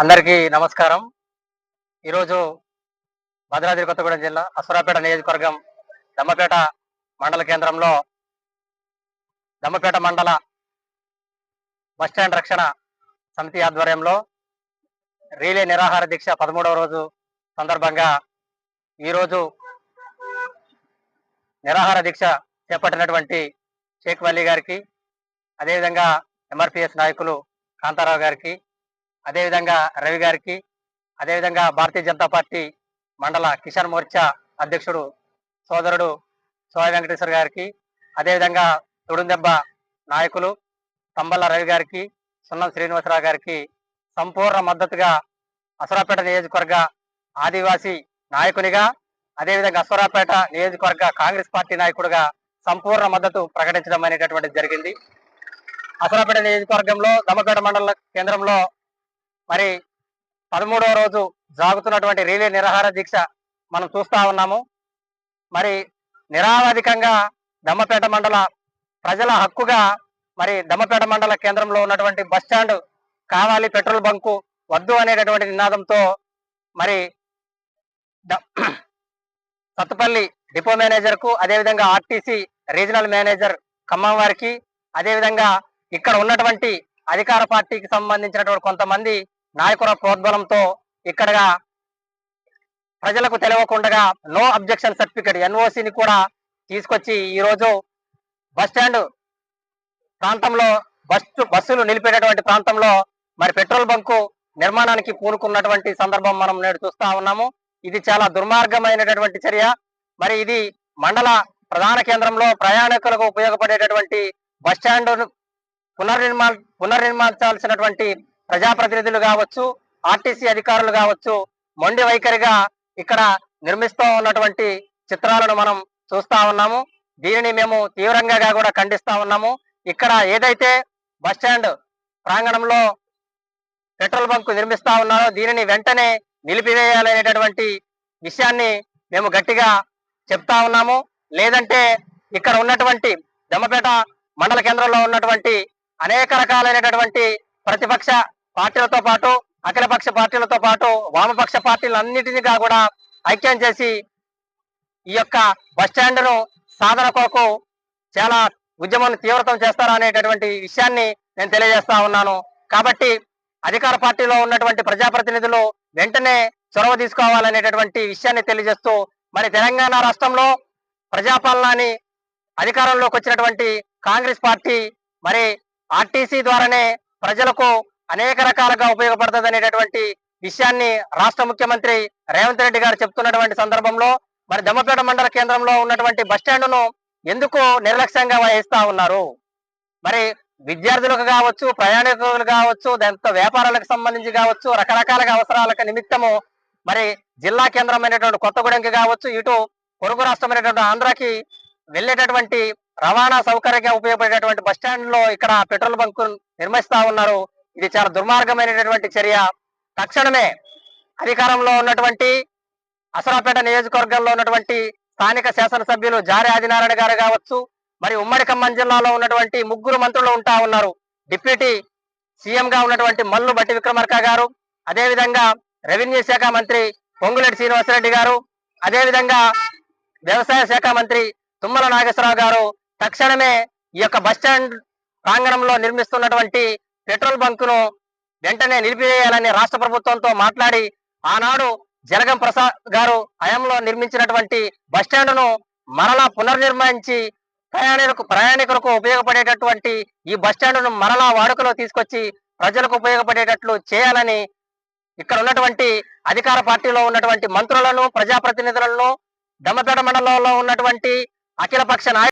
అందరికీ నమస్కారం. ఈరోజు భద్రాద్రి కొత్తగూడెం జిల్లా అశ్వరాపేట నియోజకవర్గం దమ్మపేట మండల కేంద్రంలో దమ్మపేట మండల బస్టాండ్ రక్షణ సమితి ఆధ్వర్యంలో రీలే నిరాహార దీక్ష 13వ రోజు సందర్భంగా ఈరోజు నిరాహార దీక్ష చేపట్టినటువంటి షేక్ వలీ గారికి, అదేవిధంగా ఎంఆర్పిఎస్ నాయకులు కాంతారావు గారికి, అదేవిధంగా రవి గారికి, అదేవిధంగా భారతీయ జనతా పార్టీ మండల కిసాన్ మోర్చా అధ్యక్షుడు సోదరుడు సోయ వెంకటేశ్వర గారికి, అదేవిధంగా తుడుందెబ్బ నాయకులు తంబల్ల రవి గారికి, సున్నం శ్రీనివాసరావు గారికి సంపూర్ణ మద్దతుగా అశ్వరాపేట నియోజకవర్గ ఆదివాసీ నాయకునిగా, అదేవిధంగా అశ్వరాపేట నియోజకవర్గ కాంగ్రెస్ పార్టీ నాయకుడిగా సంపూర్ణ మద్దతు ప్రకటించడం అనేటటువంటిది జరిగింది. అశ్వరాపేట నియోజకవర్గంలో దమ్మపేట మండల కేంద్రంలో మరి 13వ రోజు సాగుతున్నటువంటి రీలే నిరాహార దీక్ష మనం చూస్తా ఉన్నాము. మరి నిరావధికంగా దమ్మపేట మండల ప్రజల హక్కుగా మరి దమ్మపేట మండల కేంద్రంలో ఉన్నటువంటి బస్ స్టాండ్ కావాలి, పెట్రోల్ బంకు వద్దు అనేటటువంటి నినాదంతో మరి సత్తుపల్లి డిపో మేనేజర్ కు, అదేవిధంగా ఆర్టీసీ రీజనల్ మేనేజర్ ఖమ్మం వారికి, అదేవిధంగా ఇక్కడ ఉన్నటువంటి అధికార పార్టీకి సంబంధించినటువంటి కొంతమంది నాయకుల ప్రోద్బలంతో ఇక్కడగా ప్రజలకు తెలియకుండా నో అబ్జెక్షన్ సర్టిఫికేట్ ఎన్ఓసిని కూడా తీసుకొచ్చి ఈరోజు బస్టాండ్ ప్రాంతంలో బస్సులు నిలిపేటటువంటి ప్రాంతంలో మరి పెట్రోల్ బంకు నిర్మాణానికి పూనుకున్నటువంటి సందర్భం మనం నేడు చూస్తా ఉన్నాము. ఇది చాలా దుర్మార్గమైనటువంటి చర్య. మరి ఇది మండల ప్రధాన కేంద్రంలో ప్రయాణికులకు ఉపయోగపడేటటువంటి బస్టాండ్ పునర్నిర్మించాల్సినటువంటి ప్రజాప్రతినిధులు కావచ్చు, ఆర్టీసీ అధికారులు కావచ్చు, మొండి వైఖరిగా ఇక్కడ నిర్మిస్తూ ఉన్నటువంటి చిత్రాలను మనం చూస్తా ఉన్నాము. దీనిని మేము తీవ్రంగా కూడా ఖండిస్తా ఉన్నాము. ఇక్కడ ఏదైతే బస్టాండ్ ప్రాంగణంలో పెట్రోల్ బంక్ నిర్మిస్తా ఉన్నారో దీనిని వెంటనే నిలిపివేయాలనేటటువంటి విషయాన్ని మేము గట్టిగా చెప్తా ఉన్నాము. లేదంటే ఇక్కడ ఉన్నటువంటి దమ్మపేట మండల కేంద్రంలో ఉన్నటువంటి అనేక రకాలైనటువంటి ప్రతిపక్ష పార్టీలతో పాటు, అఖిలపక్ష పార్టీలతో పాటు వామపక్ష పార్టీలన్నిటినీ కూడా ఐక్యం చేసి ఈ యొక్క బస్టాండ్ ను సాధన కొరకు చాలా ఉద్యమాన్ని తీవ్రతం చేస్తారా అనేటటువంటి విషయాన్ని నేను తెలియజేస్తా ఉన్నాను. కాబట్టి అధికార పార్టీలో ఉన్నటువంటి ప్రజాప్రతినిధులు వెంటనే చొరవ తీసుకోవాలనేటటువంటి విషయాన్ని తెలియజేస్తూ, మరి తెలంగాణ రాష్ట్రంలో ప్రజాపాలనని అధికారంలోకి వచ్చినటువంటి కాంగ్రెస్ పార్టీ మరి ఆర్టీసీ ద్వారానే ప్రజలకు అనేక రకాలుగా ఉపయోగపడుతుంది అనేటటువంటి విషయాన్ని రాష్ట్ర ముఖ్యమంత్రి రేవంత్ రెడ్డి గారు చెప్తున్నటువంటి సందర్భంలో మరి దమ్మపేట మండల కేంద్రంలో ఉన్నటువంటి బస్టాండ్ను ఎందుకు నిర్లక్ష్యంగా వహిస్తా ఉన్నారు? మరి విద్యార్థులకు కావచ్చు, ప్రయాణికులు కావచ్చు, దాంతో వ్యాపారాలకు సంబంధించి కావచ్చు, రకరకాల అవసరాలకు నిమిత్తము మరి జిల్లా కేంద్రమైనటువంటి కొత్తగూడెంకి కావచ్చు, ఇటు పొరుగు రాష్ట్రమైనటువంటి ఆంధ్రాకి వెళ్ళేటటువంటి రవాణా సౌకర్యంగా ఉపయోగపడేటువంటి బస్టాండ్ లో ఇక్కడ పెట్రోల్ బంకు నిర్మిస్తా ఉన్నారు. ఇది చాలా దుర్మార్గమైనటువంటి చర్య. తక్షణమే అధికారంలో ఉన్నటువంటి అశ్వరాపేట నియోజకవర్గంలో ఉన్నటువంటి స్థానిక శాసనసభ్యులు జారే ఆదినారాయణ గారు కావచ్చు, మరి ఉమ్మడి ఖమ్మం జిల్లాలో ఉన్నటువంటి 3 మంత్రులు ఉంటా ఉన్నారు. డిప్యూటీ సీఎం గా ఉన్నటువంటి మల్లు బట్టి విక్రమార్క గారు, అదేవిధంగా రెవెన్యూ శాఖ మంత్రి పొంగులేటి శ్రీనివాసరెడ్డి గారు, అదేవిధంగా వ్యవసాయ శాఖ మంత్రి తుమ్మల నాగేశ్వరరావు గారు తక్షణమే ఈ యొక్క బస్టాండ్ ప్రాంగణంలో నిర్మిస్తున్నటువంటి పెట్రోల్ బంకును వెంటనే నిలిపివేయాలని రాష్ట్ర ప్రభుత్వంతో మాట్లాడి ఆనాడు జలగం ప్రసాద్ గారు హయాంలో నిర్మించినటువంటి బస్టాండ్ను మరలా పునర్నిర్మించి ప్రయాణికులకు ఉపయోగపడేటటువంటి ఈ బస్టాండ్ను మరలా వాడుకలో తీసుకొచ్చి ప్రజలకు ఉపయోగపడేటట్లు చేయాలని ఇక్కడ ఉన్నటువంటి అధికార పార్టీలో ఉన్నటువంటి మంత్రులను, ప్రజాప్రతినిధులను, దమ్మపేట మండలంలో ఉన్నటువంటి అఖిలపక్ష